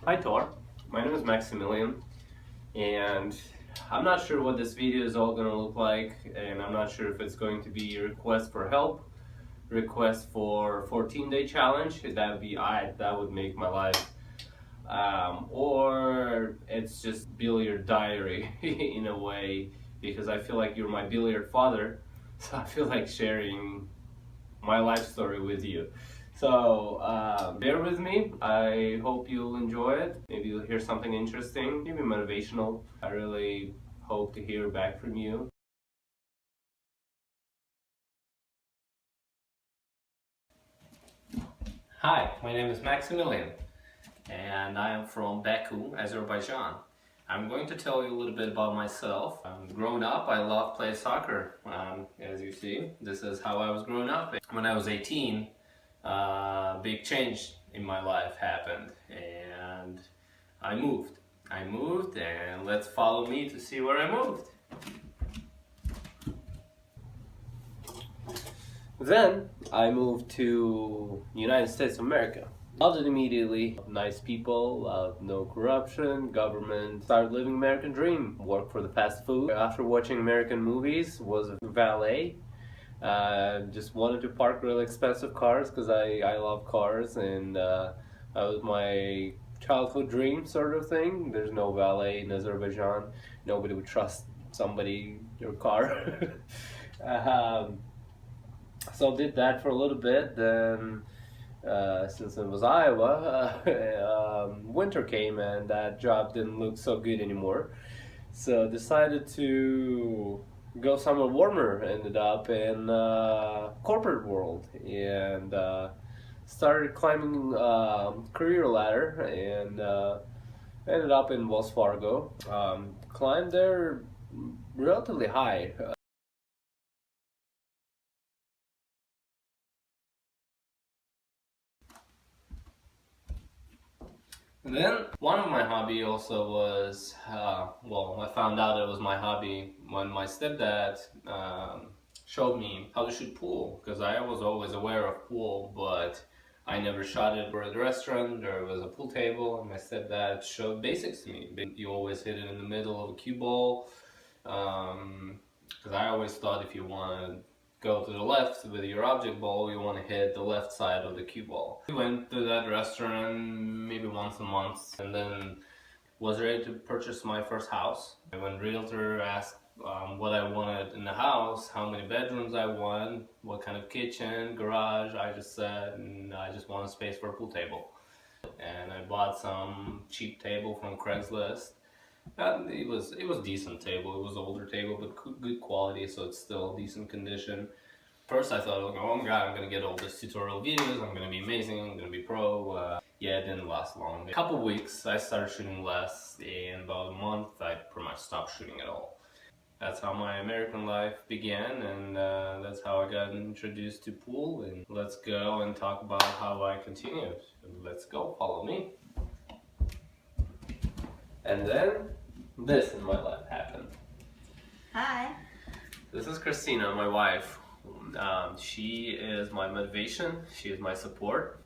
Hi Tor, my name is Maximilian, and I'm not sure what this video is all going to look like, and I'm not sure if it's going to be a request for help, request for 14-day challenge. That would make my life, or it's just billiard diary in a way, because I feel like you're my billiard father, so I feel like sharing my life story with you. So bear with me. I hope you'll enjoy it. Maybe you'll hear something interesting, maybe motivational. I really hope to hear back from you. Hi, my name is Maximilian, and I am from Baku, Azerbaijan. I'm going to tell you a little bit about myself. Growing up, I love play soccer. As you see, this is how I was growing up. When I was 18, big change in my life happened, and I moved. I moved, and let's follow me to see where I moved. Then I moved to United States of America. Loved it immediately. Nice people, no corruption, government. Started living American dream. Worked for the fast food. After watching American movies, was a valet. Just wanted to park really expensive cars because I love cars, and that was my childhood dream sort of thing. There's no valet in Azerbaijan. Nobody would trust somebody your car. um, so did that for a little bit. Then since it was Iowa, winter came and that job didn't look so good anymore. So decided to go somewhere warmer. Ended up in corporate world and started climbing career ladder and ended up in Wells Fargo. Climbed there relatively high. And then one of my hobby also was, well, I found out it was my hobby when my stepdad showed me how to shoot pool, because I was always aware of pool, but I never shot it. Or at the restaurant, there was a pool table, and my stepdad showed basics to me. You always hit it in the middle of a cue ball, because I always thought if you want to go to the left with your object ball, you want to hit the left side of the cue ball. We went to that restaurant maybe once a month, and then was ready to purchase my first house. When realtor asked what I wanted in the house, how many bedrooms I want, what kind of kitchen, garage, I just said, I just want a space for a pool table. And I bought some cheap table from Craigslist. It was decent table. It was an older table, but good quality, so it's still decent condition. First, I thought, oh my god, I'm gonna get all these tutorial videos. I'm gonna be amazing. I'm gonna be pro. Yeah, it didn't last long. A couple weeks, I started shooting less. In about a month, I pretty much stopped shooting at all. That's how my American life began, and that's how I got introduced to pool. And let's go and talk about how I continued. Let's go, follow me. And then this in my life happened. Hi. This is Christina, my wife. She is my motivation. She is my support.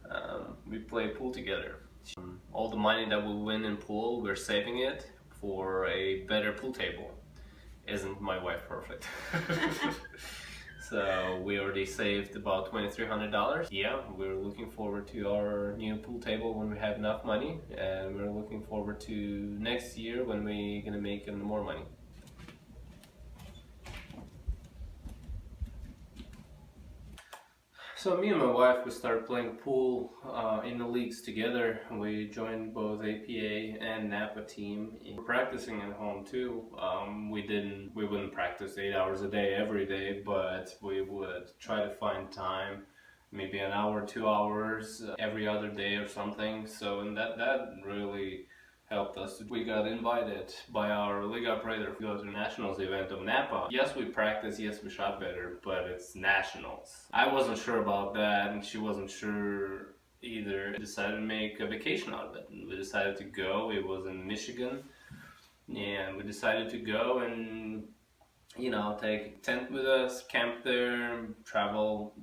We play pool together. All the money that we win in pool, we're saving it for a better pool table. Isn't my wife perfect? So we already saved about $2,300. Yeah, we're looking forward to our new pool table when we have enough money, and we're looking forward to next year when we're gonna make even more money. So me and my wife, we started playing pool in the leagues together. We joined both APA and NAPA team. We're practicing at home too. We wouldn't practice 8 hours a day every day, but we would try to find time, maybe an hour, 2 hours every other day or something. So and that really helped us. We got invited by our league operator to go to the Nationals event of NAPA. Yes, we practiced, yes, we shot better, but it's Nationals. I wasn't sure about that, and she wasn't sure either. We decided to make a vacation out of it. We decided to go. It was in Michigan, and we decided to go and, take a tent with us, camp there, travel,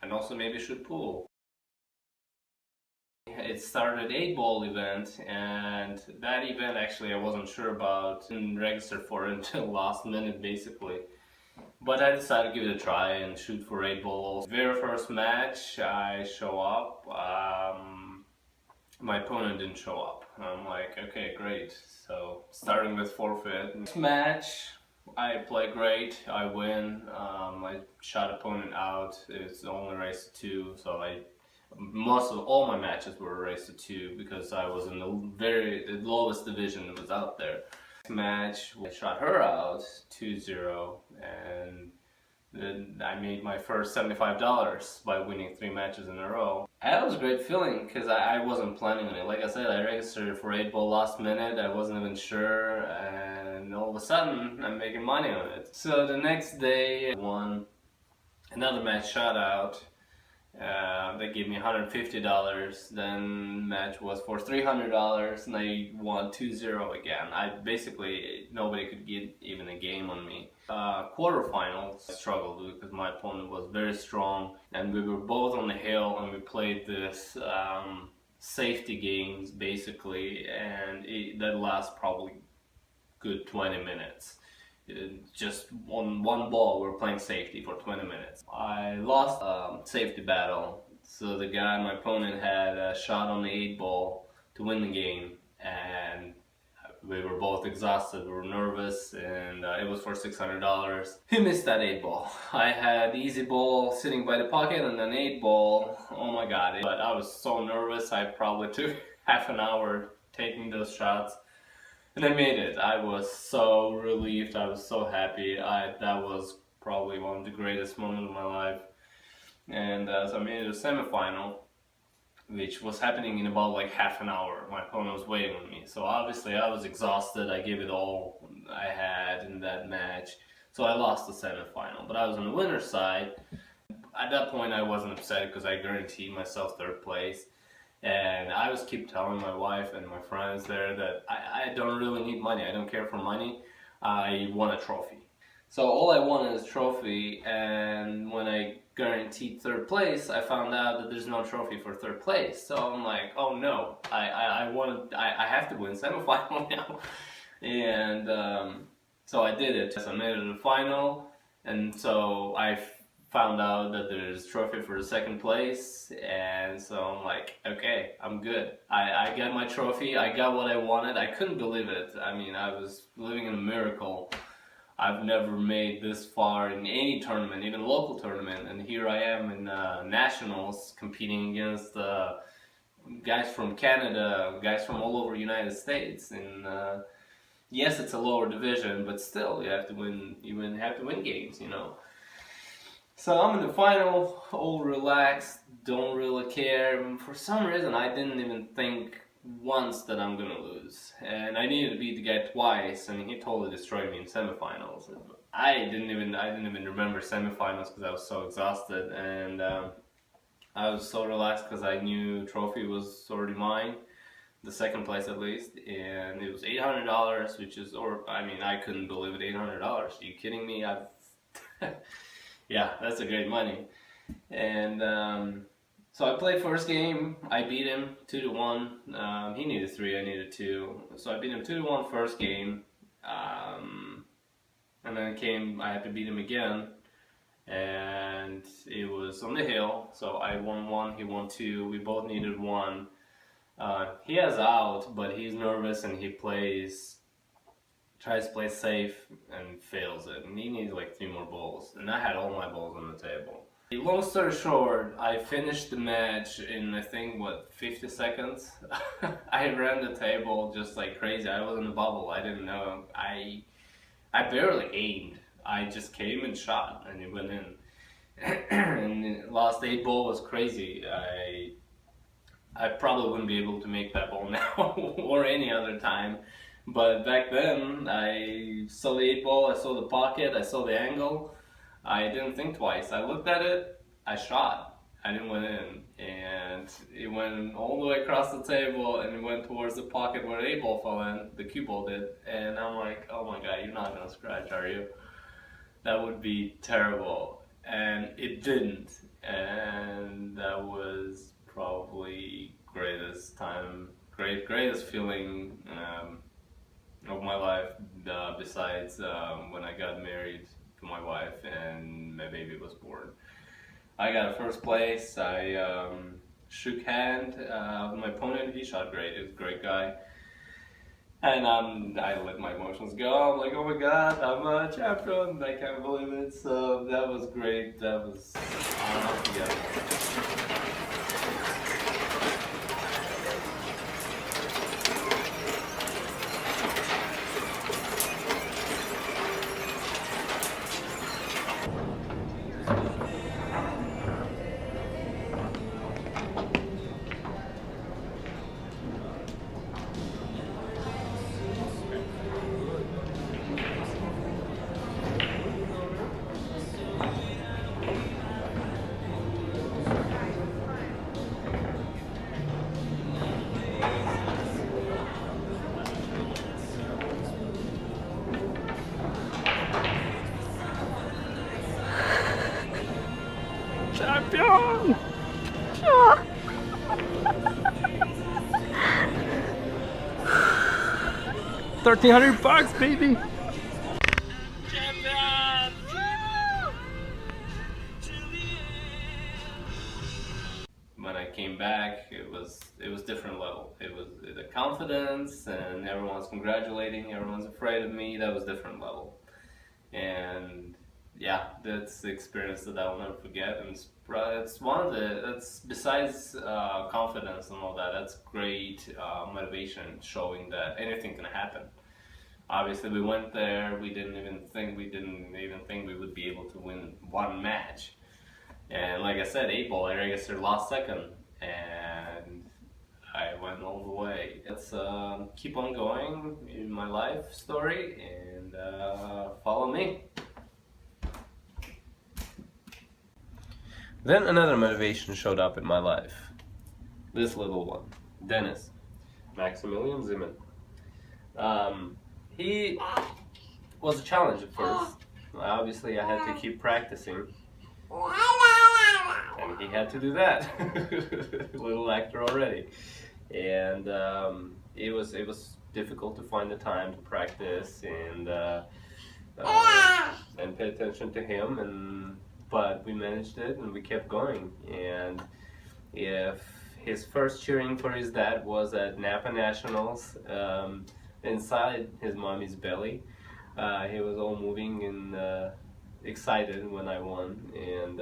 and also maybe shoot pool. It started 8-ball event, and that event actually I wasn't sure about, didn't register for it until last minute basically. But I decided to give it a try and shoot for 8-ball. Very first match I show up, my opponent didn't show up. I'm like, okay, great. So starting with forfeit. Next match, I play great. I win. I shot opponent out. It's only race to 2, so most of all my matches were a race to 2 because I was in the lowest division that was out there. Next match, I shot her out 2-0, and then I made my first $75 by winning 3 matches in a row. That was a great feeling because I wasn't planning on it. Like I said, I registered for 8-ball last minute. I wasn't even sure, and all of a sudden I'm making money on it. So the next day I won another match shot out. They gave me $150. Then match was for $300, and I won 2-0 again. Nobody could get even a game on me. Quarterfinals, I struggled because my opponent was very strong, and we were both on the hill, and we played this safety games basically, and that lasts probably good 20 minutes. Just on one ball, we're playing safety for 20 minutes. I lost a safety battle, so my opponent had a shot on the 8-ball to win the game, and we were both exhausted, we were nervous, and it was for $600. He missed that 8-ball. I had easy ball sitting by the pocket and an 8-ball. Oh my god, but I was so nervous, I probably took half an hour taking those shots. And I made it. I was so relieved. I was so happy. That was probably one of the greatest moments of my life. And so I made it a semifinal, which was happening in about like half an hour. My opponent was waiting on me. So obviously I was exhausted. I gave it all I had in that match. So I lost the semifinal. But I was on the winner's side. At that point I wasn't upset because I guaranteed myself 3rd place. And I keep telling my wife and my friends there that I don't really need money. I don't care for money. I want a trophy. So all I wanted is a trophy, and when I guaranteed 3rd place, I found out that there's no trophy for 3rd place. So I'm like, oh no, I have to win semifinal now. And so I did it. So I made it to the final, and so I found out that there's a trophy for the 2nd place, and so I'm like, okay, I'm good. I got my trophy, I got what I wanted. I couldn't believe it. I mean, I was living in a miracle. I've never made this far in any tournament, even local tournament, and here I am in Nationals competing against guys from Canada, guys from all over the United States, and yes, it's a lower division, but still, you have to win. You have to win games, you know. So I'm in the final, all relaxed, don't really care. And for some reason, I didn't even think once that I'm gonna lose. And I needed to beat the guy twice, and he totally destroyed me in semifinals. I didn't even remember semifinals because I was so exhausted, and I was so relaxed because I knew trophy was already mine, the 2nd place at least, and it was $800, which is, I couldn't believe it, $800. Are you kidding me? Yeah, that's a great money. And so I played first game. I beat him 2-1. He needed 3, I needed 2. So I beat him 2-1 first game. And then I had to beat him again. And it was on the hill. So I won 1, he won 2. We both needed 1. He has out, but he's nervous and he tries to play safe and fails it, and he needs like 3 more balls, and I had all my balls on the table. Long story short, I finished the match in I think 50 seconds. I ran the table just like crazy. I was in a bubble. I didn't know. I barely aimed. I just came and shot, and it went in. And the last 8-ball was crazy. I probably wouldn't be able to make that ball now or any other time. But back then, I saw the 8-ball, I saw the pocket, I saw the angle. I didn't think twice. I looked at it, I shot. I didn't went in. And it went all the way across the table, and it went towards the pocket where the 8-ball fell in, the cue ball did. And I'm like, oh my god, you're not gonna scratch, are you? That would be terrible. And it didn't. And that was probably greatest time, greatest feeling of my life. Besides when I got married to my wife and my baby was born. I got first place. I shook hand with my opponent. He shot great. He was a great guy. And I let my emotions go. I'm like, oh my god, I'm a champion. I can't believe it. So that was great. That was unforgettable. Champion! 1,300 bucks, baby! Champion! When I came back, it was different level. It was the confidence, and everyone's congratulating, everyone's afraid of me. That was different level, and yeah, that's the experience that I will never forget. And it's one of the that's besides confidence and all that. That's great motivation, showing that anything can happen. Obviously, we went there. We didn't even think we would be able to win one match. And like I said, 8-ball, I registered last second, and I went all the way. Let's keep on going in my life story, and follow me. Then another motivation showed up in my life. This little one, Dennis, Maximilian Zeman. He was a challenge at first. Obviously, I had to keep practicing. And he had to do that. Little actor already. And it was difficult to find the time to practice and pay attention to him. But we managed it and we kept going. And if his first cheering for his dad was at NAPA Nationals, inside his mommy's belly, he was all moving and excited when I won. And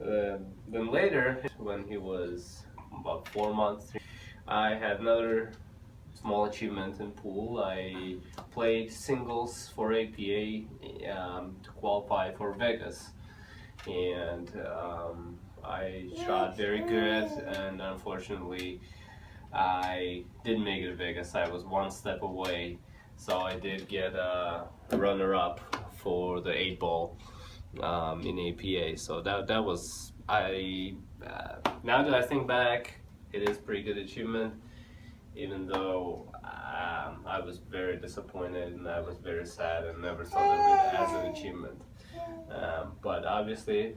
then later, when he was about 4 months, I had another small achievement in pool. I played singles for APA to qualify for Vegas, and I shot very good, and unfortunately I didn't make it to Vegas. I was one step away, so I did get a runner-up for the 8-ball in APA. So that was now that I think back, it is pretty good achievement, even though I was very disappointed and I was very sad and never thought of it as an achievement. But obviously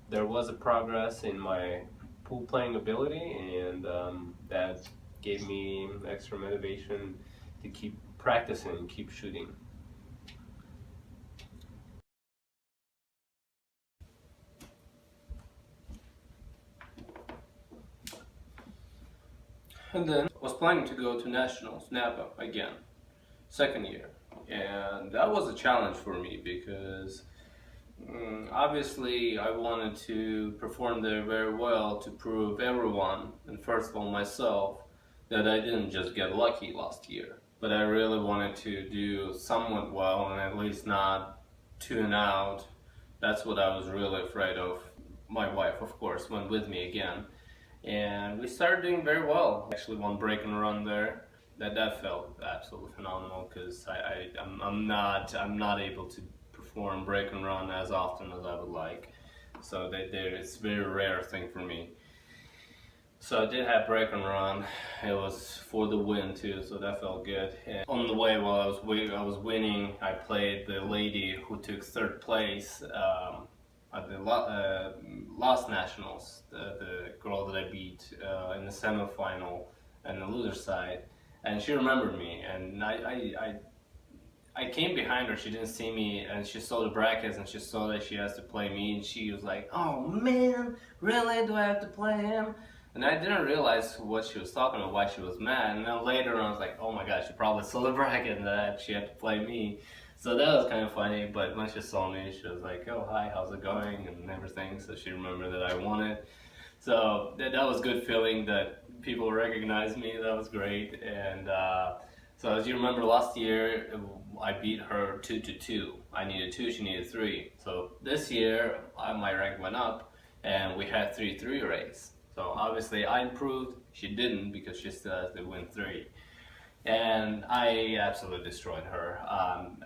there was a progress in my pool playing ability, and that gave me extra motivation to keep practicing, keep shooting. And then I was planning to go to Nationals, NAPA again, second year. And that was a challenge for me because obviously I wanted to perform there very well to prove everyone, and first of all myself, that I didn't just get lucky last year. But I really wanted to do somewhat well and at least not tune out. That's what I was really afraid of. My wife, of course, went with me again. And we started doing very well. Actually, one break and run there. That felt absolutely phenomenal because I'm not able to perform break and run as often as I would like. So it's a very rare thing for me. So I did have break and run. It was for the win too, so that felt good. And on the way while I was winning, I played the lady who took third place at the last nationals, the girl that I beat in the semifinal and the loser side, and she remembered me, and I came behind her. She didn't see me, and she saw the brackets, and she saw that she has to play me, and she was like, "Oh man, really? Do I have to play him?" And I didn't realize what she was talking about, why she was mad. And then later on, I was like, "Oh my god, she probably saw the bracket and that she had to play me." So that was kind of funny. But when she saw me, she was like, "Oh hi, how's it going?" and everything. So she remembered that I won it. So that was good feeling that people recognized me. That was great. And so as you remember, last year I beat her 2-2. I needed 2, she needed 3. So this year my rank went up, and we had 3-3 race. So obviously I improved. She didn't because she still has to win 3. And I absolutely destroyed her.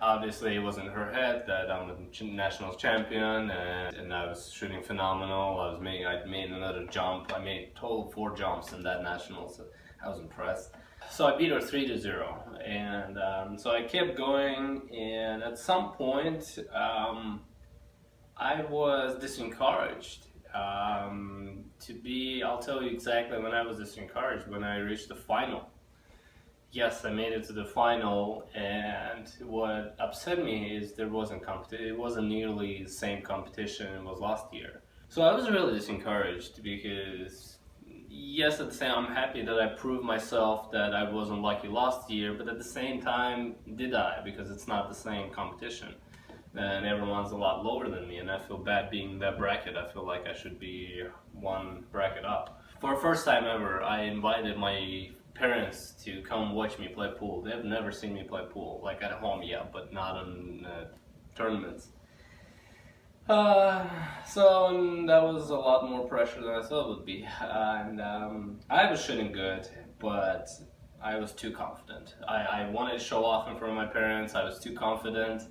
Obviously, it was in her head that I'm a national champion, and I was shooting phenomenal. I made another jump. I made a total of 4 jumps in that national, so I was impressed. So I beat her 3-0, and so I kept going. And at some point, I was disencouraged. I'll tell you exactly when I was disencouraged. When I reached the final. Yes, I made it to the final, and what upset me is there wasn't competition. It wasn't nearly the same competition it was last year. So I was really disencouraged because, yes, at the same, I'm happy that I proved myself that I wasn't lucky last year, but at the same time, did I? Because it's not the same competition, and everyone's a lot lower than me, and I feel bad being in that bracket. I feel like I should be one bracket up. For the first time ever, I invited my parents to come watch me play pool. They've never seen me play pool, like at home, yeah, but not in tournaments. So that was a lot more pressure than I thought it would be. And I was shooting good, but I was too confident. I wanted to show off in front of my parents. I was too confident.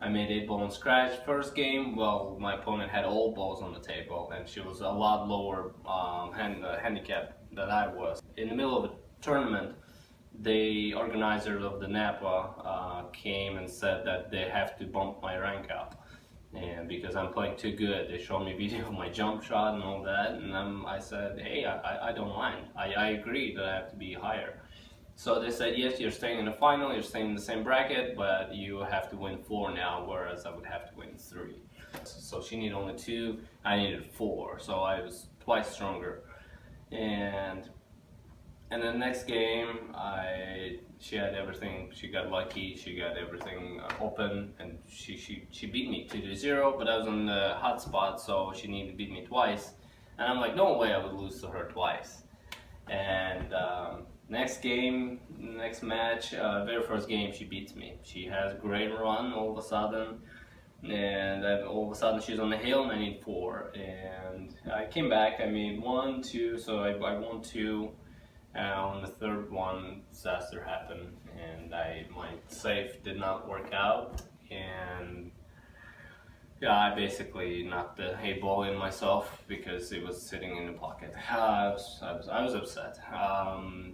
I made 8 ball and scratch. First game, well, my opponent had all balls on the table, and she was a lot lower handicap than I was. In the middle of a tournament, the organizers of the NAPA came and said that they have to bump my rank up, and because I'm playing too good. They showed me video of my jump shot and all that, and I said, hey, I don't mind. I agree that I have to be higher. So they said, yes, you're staying in the final, you're staying in the same bracket, but you have to win 4 now, whereas I would have to win 3. So she needed only 2, I needed 4, so I was twice stronger. And the next game, she had everything. She got lucky. She got everything open, and she beat me 2-0. But I was on the hot spot, so she needed to beat me twice. And I'm like, no way I would lose to her twice. And next match, very first game, she beats me. She has a great run all of a sudden, and then all of a sudden she's on the hill, and I need 4. And I came back. I made 1, 2, so I won 2. On the third one, disaster happened, and my safe did not work out, and yeah, I basically knocked the hay ball in myself because it was sitting in the pocket. I was upset.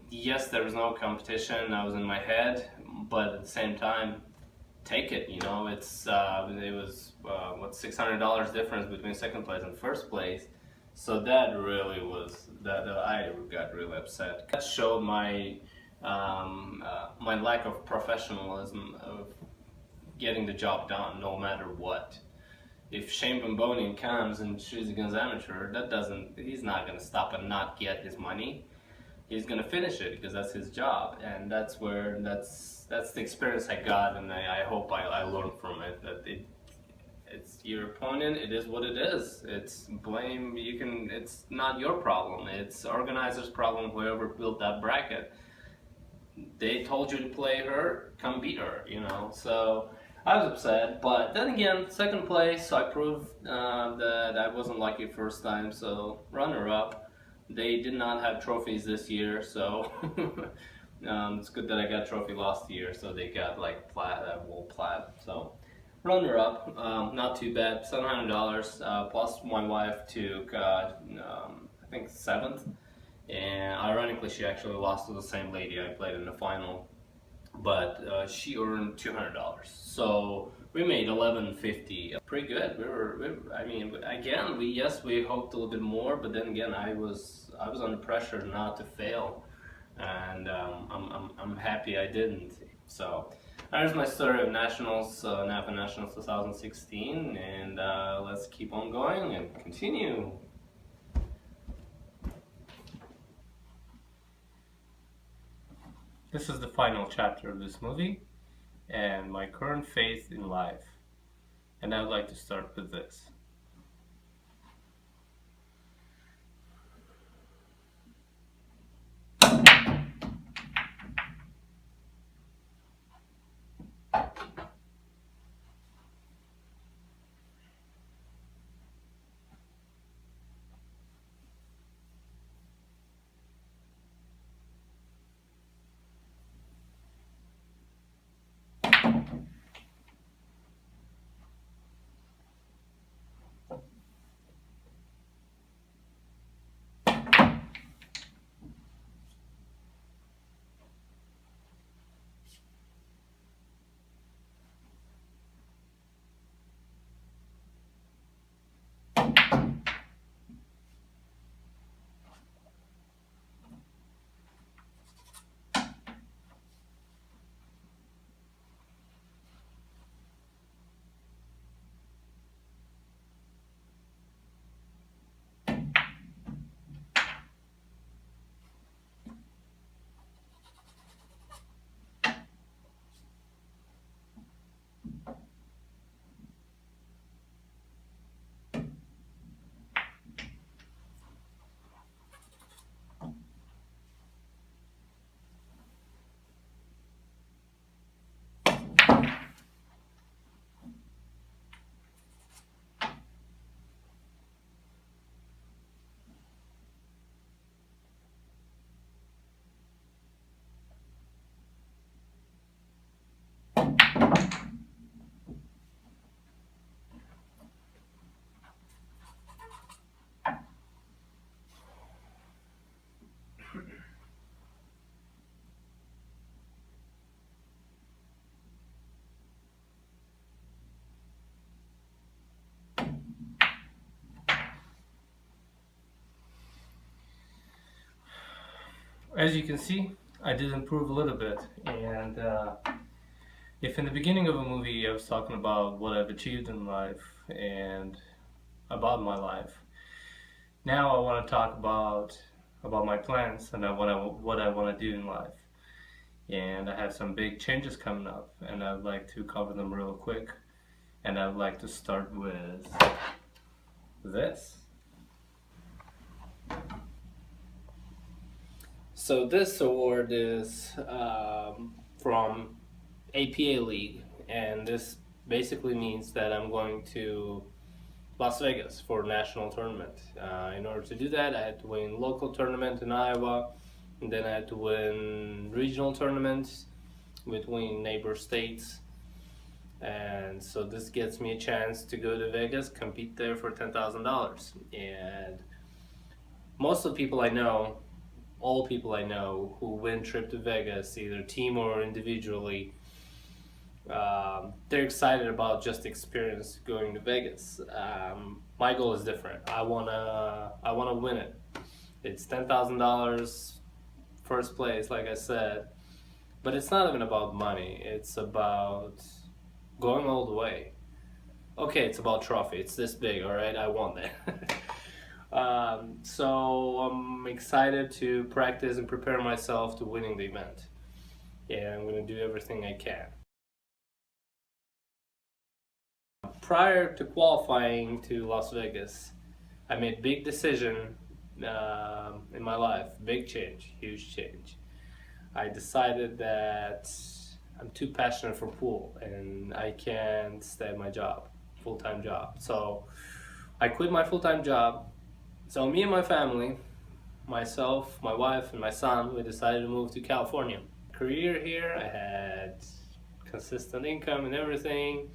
Yes, there was no competition. I was in my head, but at the same time, take it. You know, it was what, $600 difference between second place and first place. So that really was that I got really upset. That showed my my lack of professionalism of getting the job done, no matter what. If Shane Bomboni comes and shoots against amateur, he's not going to stop and not get his money. He's going to finish it because that's his job, and that's the experience I got, and I hope I learned from it. That it's your opponent. It is what it is. It's blame. It's not your problem. It's organizer's problem. Whoever built that bracket, they told you to play her. Come beat her. You know. So I was upset. But then again, second place. I proved that I wasn't lucky first time. So runner up. They did not have trophies this year. So it's good that I got trophy last year. So they got like world plat. So. Runner up, not too bad, $700, plus my wife took, I think 7th, and ironically she actually lost to the same lady I played in the final. but she earned $200. So we made $11.50. Pretty good. I mean, again, we hoped a little bit more, but then again, I was under pressure not to fail, and I'm happy I didn't. So there's my story of Nationals, NAPA Nationals 2016, and let's keep on going and continue. This is the final chapter of this movie and my current faith in life. And I would like to start with this. As you can see, I did improve a little bit, and if in the beginning of a movie I was talking about what I've achieved in life and about my life, now I want to talk about my plans and what I want to do in life. And I have some big changes coming up, and I'd like to cover them real quick. And I'd like to start with this. So this award is from APA League, and this basically means that I'm going to Las Vegas for a national tournament. In order to do that, I had to win local tournament in Iowa, and then I had to win regional tournaments between neighbor states. And so this gets me a chance to go to Vegas, compete there for $10,000. And most of the people I know, all people I know who win trip to Vegas, either team or individually, they're excited about just the experience going to Vegas. My goal is different. I wanna win it. It's $10,000, first place, like I said, but it's not even about money. It's about going all the way. Okay, it's about trophy. It's this big, all right. I won that. So I'm excited to practice and prepare myself to winning the event. Yeah, I'm gonna do everything I can. Prior to qualifying to Las Vegas, I made a big decision in my life. Big change, huge change. I decided that I'm too passionate for pool and I can't stay at my job, full-time job. So I quit my full-time job. So me and my family, myself, my wife, and my son, we decided to move to California. Career here, I had consistent income and everything,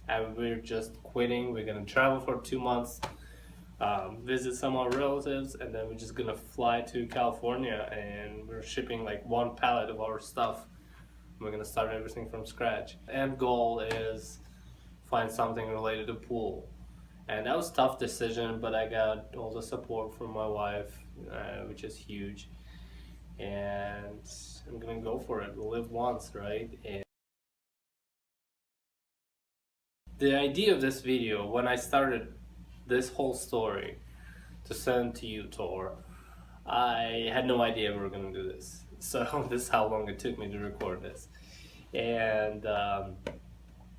and we're just quitting. We're gonna travel for 2 months, visit some of our relatives, and then we're just gonna fly to California, and we're shipping like one pallet of our stuff We're gonna start everything from scratch. End goal is find something related to pool. And that was a tough decision, but I got all the support from my wife, which is huge. And I'm gonna go for it. We'll live once, right? And the idea of this video, when I started this whole story to send to you, Tor, I had no idea we were gonna do this. So this is how long it took me to record this. And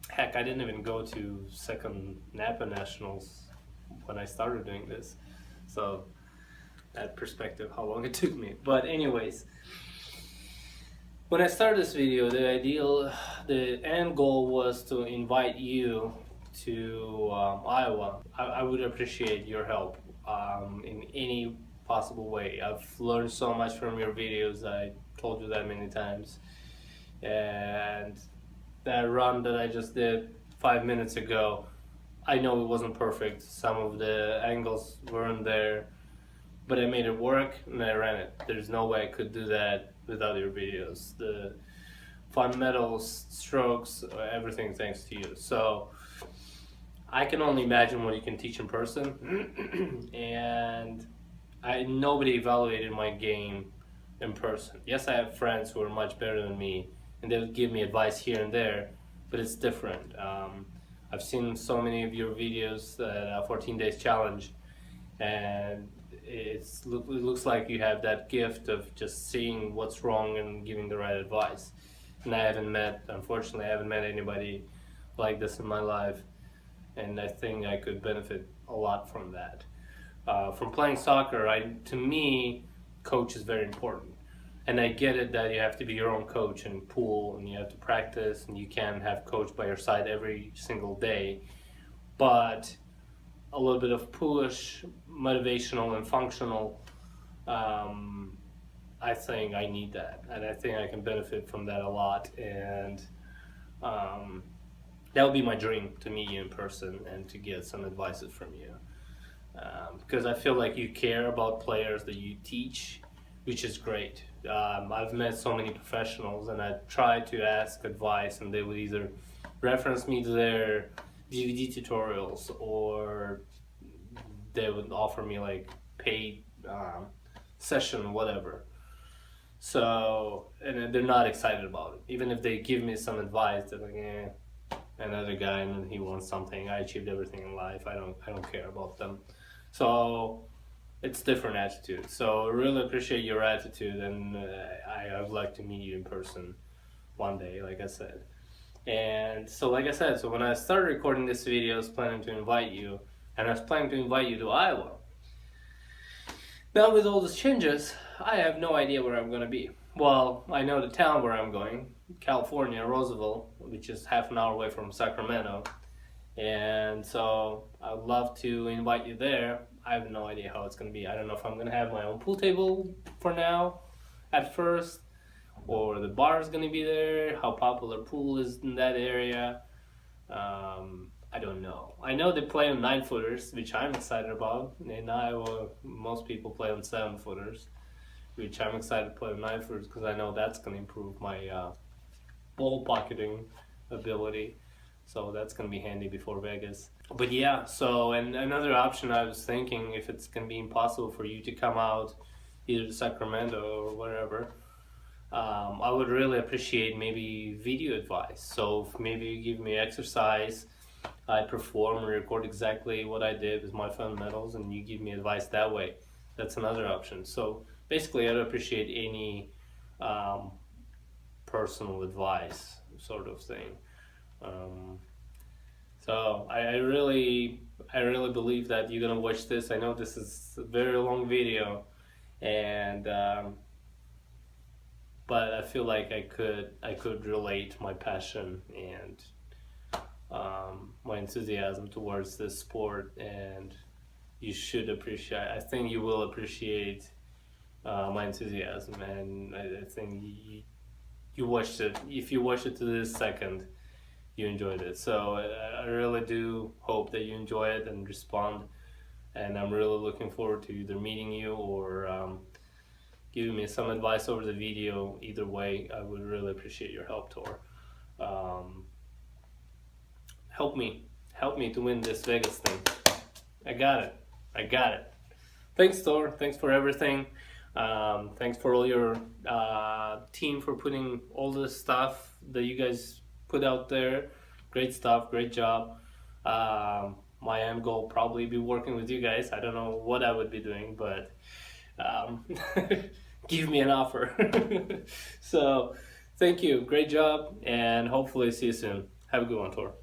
heck, I didn't even go to second NAPA Nationals when I started doing this. So that perspective, how long it took me. But anyways, when I started this video, the end goal was to invite you to Iowa. I would appreciate your help in any possible way. I've learned so much from your videos. I told you that many times. And that run that I just did 5 minutes ago, I know it wasn't perfect. Some of the angles weren't there, but I made it work and I ran it. There's no way I could do that without your videos. The fundamentals, strokes, everything thanks to you. So I can only imagine what you can teach in person. And nobody evaluated my game in person. Yes, I have friends who are much better than me, and they would give me advice here and there, but it's different. I've seen so many of your videos, 14 days challenge, and it looks like you have that gift of just seeing what's wrong and giving the right advice. And unfortunately, I haven't met anybody like this in my life, and I think I could benefit a lot from that. From playing soccer, to me, coach is very important. And I get it that you have to be your own coach in pool and you have to practice and you can't have coach by your side every single day. But a little bit of push, motivational and functional, I think I need that. And I think I can benefit from that a lot. And that would be my dream, to meet you in person and to get some advices from you. Because I feel like you care about players that you teach, which is great. I've met so many professionals and I try to ask advice and they would either reference me to their DVD tutorials or they would offer me like paid session, whatever. So, and they're not excited about it. Even if they give me some advice, they're like, another guy and he wants something. I achieved everything in life. I don't care about them. So it's different attitude. So I really appreciate your attitude, and I would like to meet you in person one day, like I said. And so, like I said, so when I started recording this video, I was planning to invite you, and I was planning to invite you to Iowa. Now with all these changes, I have no idea where I'm going to be. Well, I know the town where I'm going, California, Roseville, which is half an hour away from Sacramento. And so I would love to invite you there. I have no idea how it's going to be. I don't know if I'm going to have my own pool table for now at first, or the bar is going to be there, how popular pool is in that area. I don't know. I know they play on 9-footers, which I'm excited about. In Iowa, most people play on 7-footers, which I'm excited to play on 9-footers because I know that's going to improve my ball pocketing ability. So that's going to be handy before Vegas. But yeah, so, and another option I was thinking, if it's going to be impossible for you to come out either to Sacramento or wherever, I would really appreciate maybe video advice. So if maybe you give me exercise, I perform and record exactly what I did with my fundamentals and you give me advice that way. That's another option. So basically I'd appreciate any personal advice sort of thing. So I really believe that you're gonna watch this. I know this is a very long video, and but I feel like I could relate my passion and my enthusiasm towards this sport, and you should appreciate. I think you will appreciate my enthusiasm, and I think you watched it. If you watched it to this second, you enjoyed it. So I really do hope that you enjoy it and respond. And I'm really looking forward to either meeting you or giving me some advice over the video. Either way, I would really appreciate your help, Tor. Help me to win this Vegas thing. I got it. Thanks, Tor. Thanks for everything. Thanks for all your team for putting all the stuff that you guys put out there. Great stuff, great job. My end goal probably be working with you guys. I don't know what I would be doing, but give me an offer. So thank you, great job, and hopefully see you soon. Have a good one, Tor.